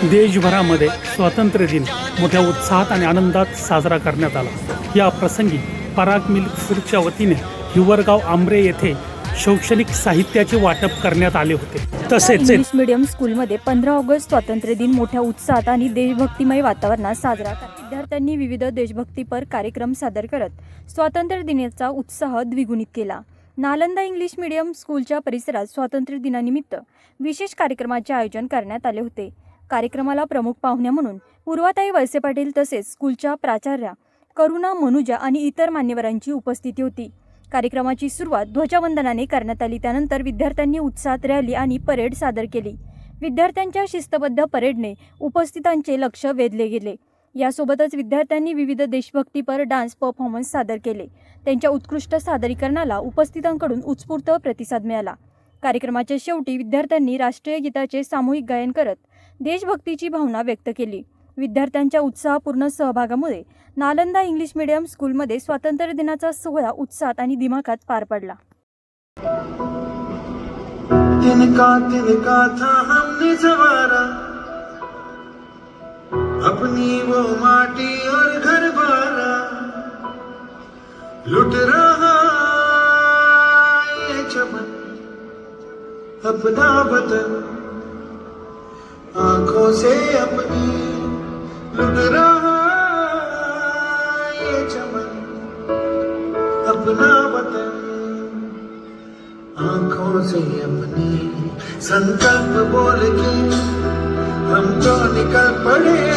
देशभरामध्ये स्वातंत्र्य दिन मोठ्या उत्साहात आणि आनंदात साजरा करण्यात आला। या प्रसंगी पराग मिल्क फूडच्या वतीने हिवरगाव आंब्रे येथे शैक्षणिक साहित्याचे वाटप करण्यात आले होते। तसेच इंग्लिश मीडियम स्कूलमध्ये 15 ऑगस्ट स्वातंत्र्य दिन मोठ्या उत्साहात आणि देशभक्तिमय वातावरणात साजरा करण्यात विद्यार्थ्यांनी विविध देशभक्तीपर कार्यक्रम सादर करत स्वातंत्र्य दिनाचा उत्साह द्विगुणित केला। नालंदा इंग्लिश मीडियम स्कूलच्या परिसरात स्वातंत्र्य दिनानिमित्त विशेष कार्यक्रमाचे आयोजन करण्यात आले होते। कार्यक्रमाला प्रमुख पाहुण्या म्हणून पूर्वाताई वळसे पाटील तसेच स्कूलच्या प्राचार्या करुणा मनुजा आणि इतर मान्यवरांची उपस्थिती होती। कार्यक्रमाची सुरुवात ध्वजवंदनाने करण्यात आली। त्यानंतर विद्यार्थ्यांनी उत्साहात रॅली आणि परेड सादर केली। विद्यार्थ्यांच्या शिस्तबद्ध परेडने उपस्थितांचे लक्ष वेधले गेले। यासोबतच विद्यार्थ्यांनी विविध देशभक्तीपर डान्स परफॉर्मन्स सादर केले। त्यांच्या उत्कृष्ट सादरीकरणाला उपस्थितांकडून उत्स्फूर्त प्रतिसाद मिळाला। कार्यक्रमाच्या शेवटी विद्यार्थ्यांनी राष्ट्रीय गीताचे सामूहिक गायन करत देशभक्तीची भावना व्यक्त केली। विद्यार्थ्यांच्या उत्साहपूर्ण सहभागामुळे नालंदा इंग्लिश मीडियम स्कूलमध्ये स्वातंत्र्य दिनाचा सोहळा उत्साहात आणि दिमाखात पार पडला। तिनका था हमने सवारा अपनी वो माटी और घर बारा लुट रहा ये चमन अपना वतन आंखों से अपनी लुट रहा ये चमन अपना वतन आंखों से अपनी संकल्प बोल के हम तो निकल पड़े